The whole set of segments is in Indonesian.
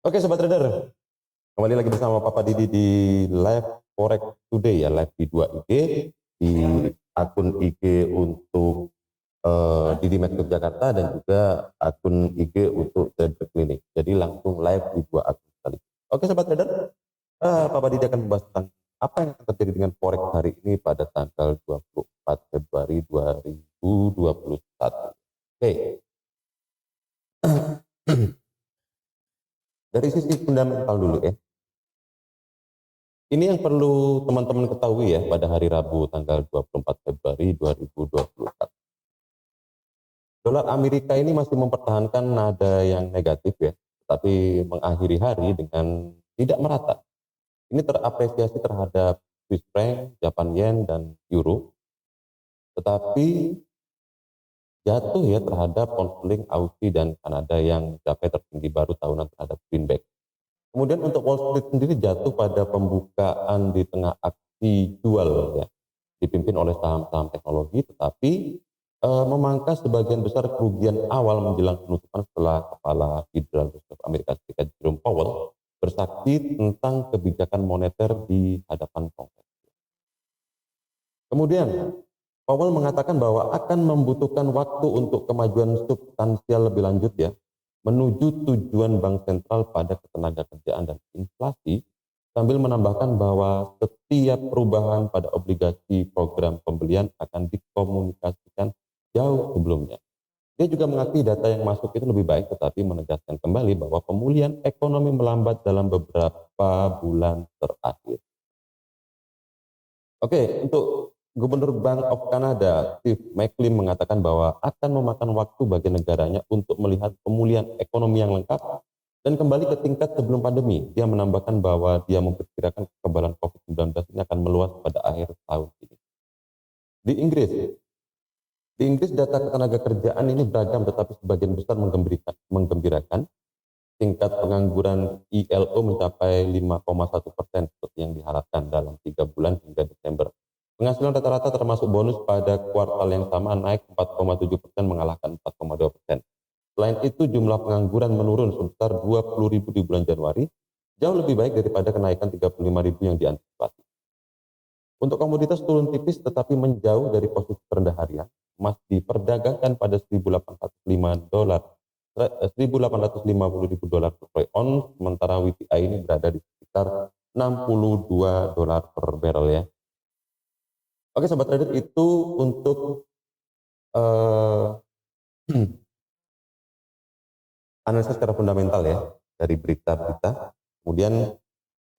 Oke Sobat Trader, kembali lagi bersama Papa Didi di live Forex Today ya, live di 2 IG, di akun IG untuk Didi Medcube Jakarta dan juga akun IG untuk Trader Clinic. Jadi langsung live di 2 akun sekali. Oke Sobat Trader, Papa Didi akan membahas tentang apa yang akan terjadi dengan Forex hari ini pada tanggal 24 Februari 2021. Oke. Dari sisi fundamental dulu ya. Ini yang perlu teman-teman ketahui ya pada hari Rabu tanggal 24 Februari 2021. Dolar Amerika ini masih mempertahankan nada yang negatif ya, tetapi mengakhiri hari dengan tidak merata. Ini terapresiasi terhadap Swiss franc, Japan yen, dan euro, tetapi jatuh ya terhadap pound sterling, Aussie, dan Kanada yang mencapai tertinggi baru tahunan terhadap greenback. Kemudian untuk Wall Street sendiri jatuh pada pembukaan di tengah aksi jual ya, dipimpin oleh saham-saham teknologi, tetapi memangkas sebagian besar kerugian awal menjelang penutupan setelah Kepala Federal Reserve Amerika Serikat Jerome Powell bersaksi tentang kebijakan moneter di hadapan Kongres. Kemudian Powell mengatakan bahwa akan membutuhkan waktu untuk kemajuan substansial lebih lanjut ya, menuju tujuan bank sentral pada ketenagakerjaan dan inflasi, sambil menambahkan bahwa setiap perubahan pada obligasi program pembelian akan dikomunikasikan jauh sebelumnya. Dia juga mengakui data yang masuk itu lebih baik, tetapi menegaskan kembali bahwa pemulihan ekonomi melambat dalam beberapa bulan terakhir. Oke, untuk Gubernur Bank of Canada, Steve McLean mengatakan bahwa akan memakan waktu bagi negaranya untuk melihat pemulihan ekonomi yang lengkap dan kembali ke tingkat sebelum pandemi. Dia menambahkan bahwa dia memperkirakan kekebalan COVID-19 ini akan meluas pada akhir tahun ini. Di Inggris data ketenaga kerjaan ini beragam tetapi sebagian besar menggembirakan. Tingkat pengangguran ILO mencapai 5,1% seperti yang diharapkan dalam 3 bulan hingga Desember. Penghasilan rata-rata termasuk bonus pada kuartal yang sama naik 4,7% mengalahkan 4,2%. Selain itu jumlah pengangguran menurun sebesar 20.000 di bulan Januari, jauh lebih baik daripada kenaikan 35.000 yang diantisipasi. Untuk komoditas turun tipis tetapi menjauh dari posisi terendah harian. Emas diperdagangkan pada 1.805 dolar 1.850.000 dolar per troy ounce, sementara WTI ini berada di sekitar 62 dolar per barrel ya. Oke Sobat Trader, itu untuk analisa secara fundamental ya dari berita-berita. Kemudian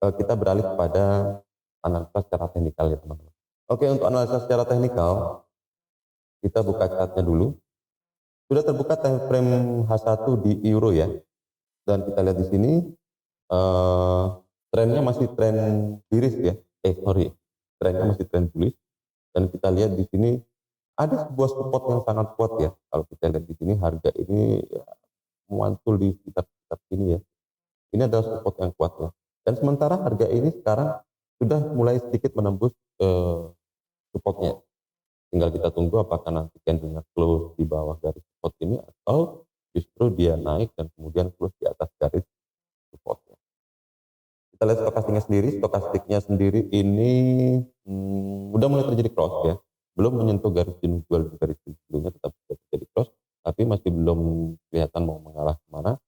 kita beralih kepada analisa secara teknikal ya teman-teman. Oke, untuk analisa secara teknikal kita buka chartnya dulu. Sudah terbuka time frame H1 di euro ya. Dan kita lihat di sini trennya masih tren bullish ya. Trennya masih tren bullish. Dan kita lihat di sini ada sebuah support yang sangat kuat ya. Kalau kita lihat di sini harga ini ya, muncul di sekitar sini ya. Ini adalah support yang kuat ya. Dan sementara harga ini sekarang sudah mulai sedikit menembus supportnya. Tinggal kita tunggu apakah nanti candlenya close di bawah garis support ini atau justru dia naik dan kemudian close di atas garis supportnya. Kita lihat stokastiknya sendiri ini udah mulai terjadi cross ya. Belum menyentuh garis jenuh jual di garis sebelumnya, tetap sudah terjadi cross, tapi masih belum kelihatan mau mengarah kemana.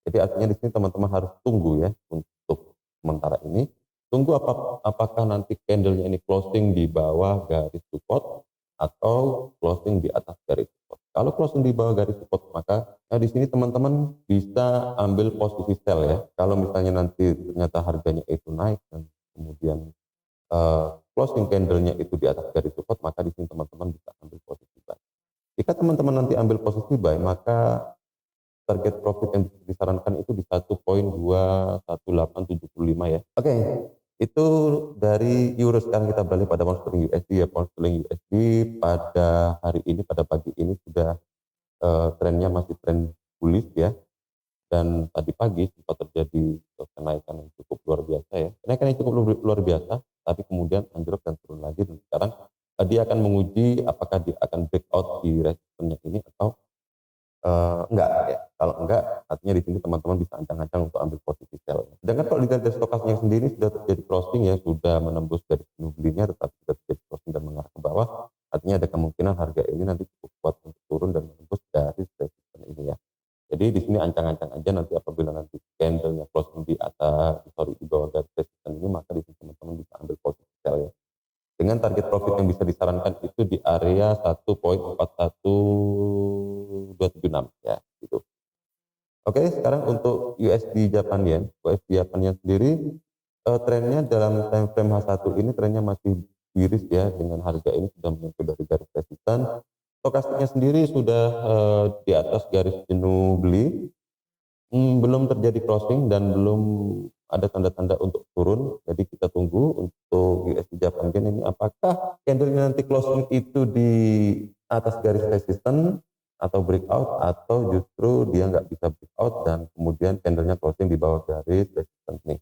Jadi artinya di sini teman-teman harus tunggu ya untuk sementara ini. Tunggu apakah nanti candlenya ini closing di bawah garis support atau closing di atas garis support. Kalau closing di bawah garis support, maka di sini teman-teman bisa ambil posisi sell ya. Kalau misalnya nanti ternyata harganya itu naik dan kemudian closing candlenya itu di atas garis support, maka di sini teman-teman bisa ambil posisi buy. Jika teman-teman nanti ambil posisi buy, maka target profit yang disarankan itu di 1.21875 ya. Oke, itu dari euro. Sekarang kita beralih pada pound sterling USD ya. Pound sterling USD pada hari ini, pada pagi ini sudah trennya masih tren bullish ya. Dan tadi pagi sempat terjadi kenaikan yang cukup luar biasa ya. Kenaikan yang cukup luar biasa, tapi kemudian anjlok dan turun lagi. Dan sekarang dia akan menguji apakah dia akan breakout di resistennya ini atau Enggak ya. Kalau enggak, artinya di sini teman-teman bisa ancang-ancang untuk ambil posisi sell. Sedangkan kalau dilihat dari stokastiknya sendiri sudah terjadi crossing ya, sudah menembus garis bunuh belinya, tetapi sudah terjadi crossing dan mengarah ke bawah. Artinya ada kemungkinan harga ini nanti cukup kuat untuk turun dan menembus garis resisten ini ya. Jadi di sini ancang-ancang aja nanti apabila nanti candlenya closing di atas, sorry di bawah garis resisten ini, maka di sini teman-teman bisa ambil posisi sell ya. Dengan target profit yang bisa disarankan itu di area 1.41276 ya gitu. Oke, sekarang untuk USD Japan Yen. USD Japan Yen sendiri trennya dalam time frame H1 ini trennya masih bearish ya, dengan harga ini sudah menyentuh dari garis resisten. Stokastiknya sendiri sudah di atas garis jenuh beli. Belum terjadi crossing dan belum ada tanda-tanda untuk turun. Jadi kita tunggu untuk USD Japan Yen ini, apakah candlenya nanti closing itu di atas garis resisten atau breakout, atau justru dia nggak bisa breakout dan kemudian candlenya closing di bawah garis resisten nih.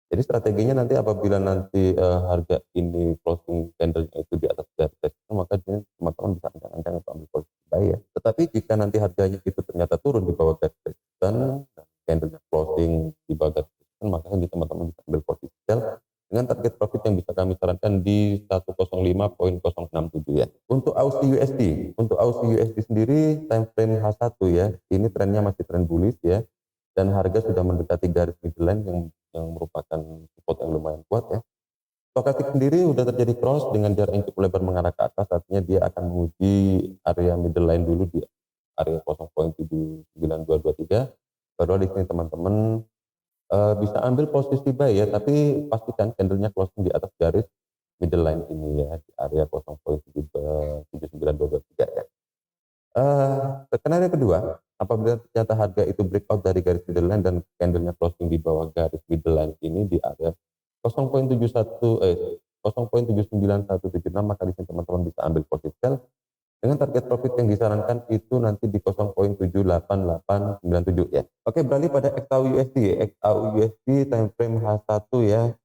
Jadi strateginya nanti apabila nanti harga ini closing candlenya itu di atas garis resisten, maka teman-teman bisa ancang-ancang untuk ambil posisi buy ya. Tetapi jika nanti harganya itu ternyata turun di bawah garis resisten dan candlenya closing di bawah garis resisten, maka nanti teman-teman bisa ambil posisi sell dengan target profit yang bisa kami sarankan di 105.067 ya. Untuk Aussie USD sendiri time frame H1 ya, ini trennya masih tren bullish ya, dan harga sudah mendekati garis midline yang merupakan support yang lumayan kuat ya. Stokastik sendiri sudah terjadi cross dengan jarak yang cukup lebar mengarah ke atas, artinya dia akan menguji area middle line dulu di area 0.79223. Baru di sini teman-teman bisa ambil posisi buy ya, tapi pastikan candlenya closing di atas garis middle line ini ya, di area 0.79223 ya. Skenario kedua, apabila ternyata harga itu breakout dari garis middle line dan candlenya closing di bawah garis middle line ini di area 0.79176, maka di sini teman-teman bisa ambil posisi sell dengan target profit yang disarankan itu nanti di 0.78897 ya. Oke, beralih pada XAU USD. XAU USD time frame H1 ya.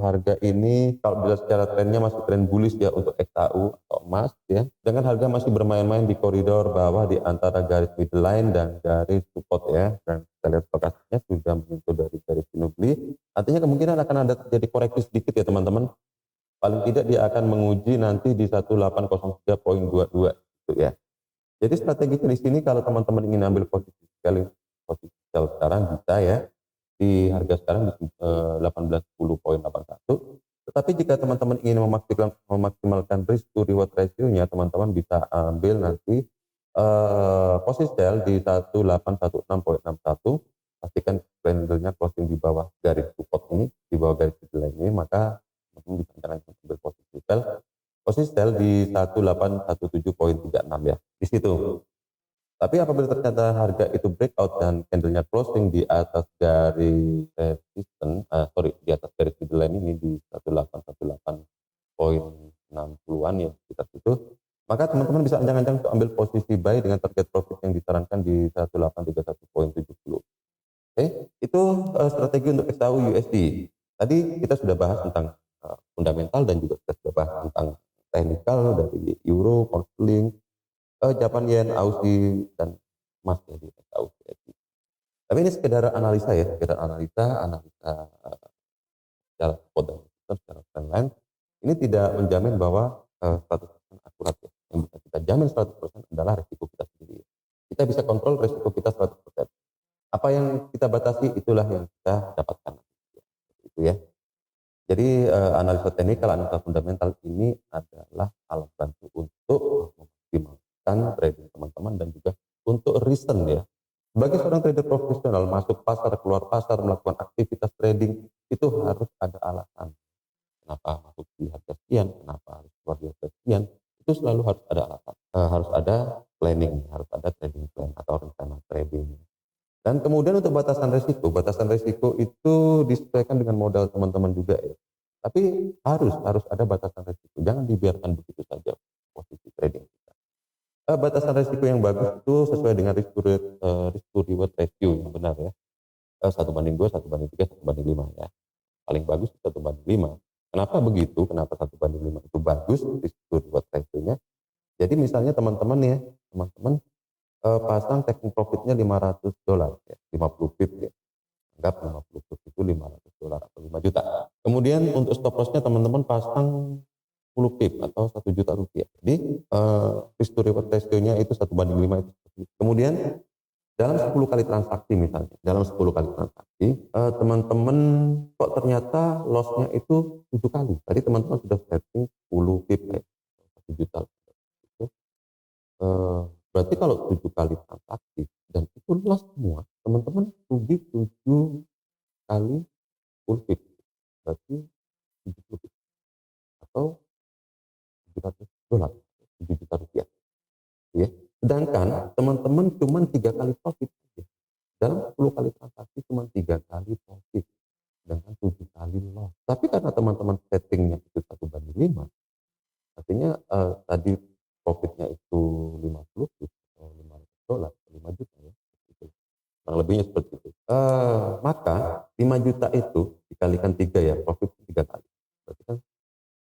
Harga ini kalau dilihat secara trennya masih tren bullish ya untuk XAU atau emas ya. Dengan harga masih bermain-main di koridor bawah di antara garis midline dan garis support ya. Dan kita lihat stokastiknya sudah menyentuh dari garis jenuh beli. Artinya kemungkinan akan ada terjadi koreksi sedikit ya teman-teman. Paling tidak dia akan menguji nanti di 1803.22 itu ya. Jadi strateginya di sini kalau teman-teman ingin ambil posisi sell sekarang bisa ya di harga sekarang di 1810.81. Tetapi jika teman-teman ingin memaksimalkan risk to reward ratio-nya, teman-teman bisa ambil nanti posisi sell di 1816.61. Pastikan candlenya closing di bawah garis support ini, di bawah garis ini, maka teman-teman bisa ambil posisi sell di 1817.36 ya di situ. Tapi apabila ternyata harga itu breakout dan candlenya closing di atas garis resisten, di atas garis middle line ini di 1818.60-an ya sekitar itu, maka teman-teman bisa ancang-ancang untuk ambil posisi buy dengan target profit yang disarankan di 1831.70. Oke, itu strategi untuk XAU USD. Tadi kita sudah bahas tentang fundamental dan juga kita sudah bahas tentang teknikal dari euro, pound sterling, Japan yen, Aussie dan emas ya di XAU USD. Tapi ini sekedar analisa ya, analisa secara fundamental, secara trendline. Ini tidak menjamin bahwa 100% akurat ya. Yang bisa kita jamin 100% adalah risiko kita sendiri. Kita bisa kontrol risiko kita 100%. Apa yang kita batasi itulah yang kita dapatkan. Itu ya. Jadi analisa teknikal, analisa fundamental ini adalah alat bantu untuk memaksimalkan trading teman-teman dan juga untuk reason ya. Sebagai seorang trader profesional, masuk pasar, keluar pasar, melakukan aktivitas trading, itu harus ada alasan. Kenapa masuk di harga sekian, kenapa harus keluar di harga sekian, itu selalu harus ada alasan. Harus ada planning, harus ada trading plan atau rencana trading. Dan kemudian untuk batasan risiko itu disesuaikan dengan modal teman-teman juga ya. Tapi harus ada batasan risiko. Jangan dibiarkan begitu saja posisi trading kita. Batasan risiko yang bagus itu sesuai dengan risk to reward ratio yang benar ya. 1:2, 1:3, 1:5 ya. Paling bagus 1:5. Kenapa begitu? Kenapa 1:5 itu bagus risk to reward ratio-nya? Jadi misalnya teman-teman pasang taking profitnya $500 ya, 50 pip ya. Anggap 50 pip itu $500 atau 5 juta. Kemudian untuk stop lossnya teman-teman pasang 10 pip atau 1 juta rupiah. Jadi risk to reward ratio-nya itu 1:5 itu. Kemudian dalam 10 kali transaksi misalnya, dalam 10 kali transaksi, teman-teman kok ternyata loss-nya itu 7 kali. Tadi teman-teman sudah setting 10 pip ya, 1 juta. Itu, berarti kalau 7 kali transaksi dan itu loss semua, teman-teman rugi 7 kali 10 pip. Berarti 70 pip atau $700, 7 juta rupiah. Ya. Sedangkan teman-teman cuma 3 kali profit. Dalam 10 kali transaksi cuma 3 kali profit dengan 7 kali loss. Tapi karena teman-teman settingnya itu 1:5, artinya tadi profitnya itu 50 atau $500, 5 juta ya. Kurang lebihnya seperti itu. Maka 5 juta itu dikalikan 3 ya, profit 3 kali. Berarti kan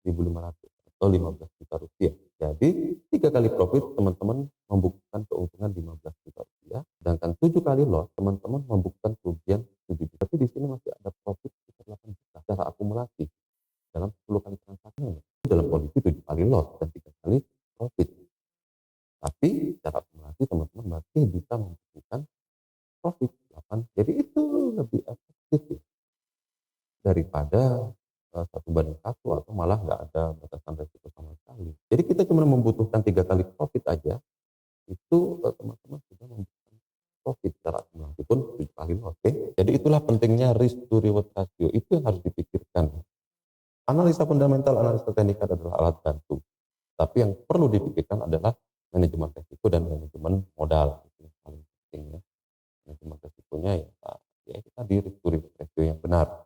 1.500 atau 15 juta rupiah. Jadi 3 kali profit teman-teman membukukan keuntungan 15 juta rupiah, sedangkan 7 kali loss teman-teman membukukan kerugian 7 juta. Tapi di sini masih ada profit sekitar 8 juta secara akumulasi dalam 10 kali transaksi. Dalam kondisi 7 kali loss dan 3 kali profit. Tapi secara akumulasi teman-teman masih bisa membukukan profit 8. Jadi itu lebih efektif ya, daripada 1:1 atau malah nggak ada batasan resiko sama sekali. Jadi kita cuma membutuhkan 3 kali profit aja, itu teman-teman sudah membutuhkan profit secara akumulasi pun 7 kali loss. Oke. Jadi itulah pentingnya risk to reward ratio, itu yang harus dipikirkan. Analisa fundamental, analisa teknikal adalah alat bantu. Tapi yang perlu dipikirkan adalah manajemen resiko dan manajemen modal. Itu yang paling penting ya. Manajemen resikonya ya itu tadi risk to reward ratio yang benar.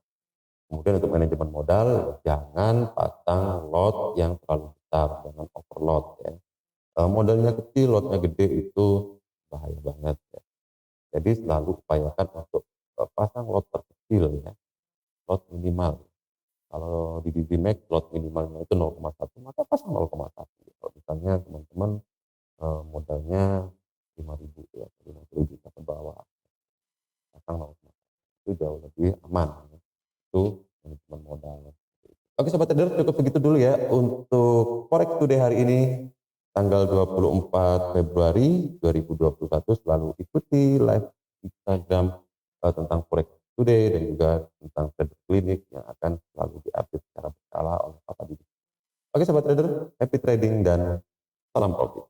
Kemudian untuk manajemen modal, jangan pasang lot yang terlalu besar, jangan overload ya. Modalnya kecil, lotnya gede itu bahaya banget ya. Jadi selalu upayakan untuk pasang lot terkecil ya, lot minimal. Kalau di DigiMax lot minimalnya itu 0,1, maka pasang 0,1. Kalau misalnya teman-teman modalnya 5.000 ya, 50 juta ke bawah, pasang 0,1 itu jauh lebih aman. Ya. Itu manajemen modal. Oke sobat trader, cukup segitu dulu ya untuk Forex Today hari ini tanggal 24 Februari 2021. Selalu ikuti live Instagram tentang Forex Today dan juga tentang trader klinik yang akan selalu diupdate secara berkala oleh Bapak Didi. Oke sobat trader, happy trading dan salam profit.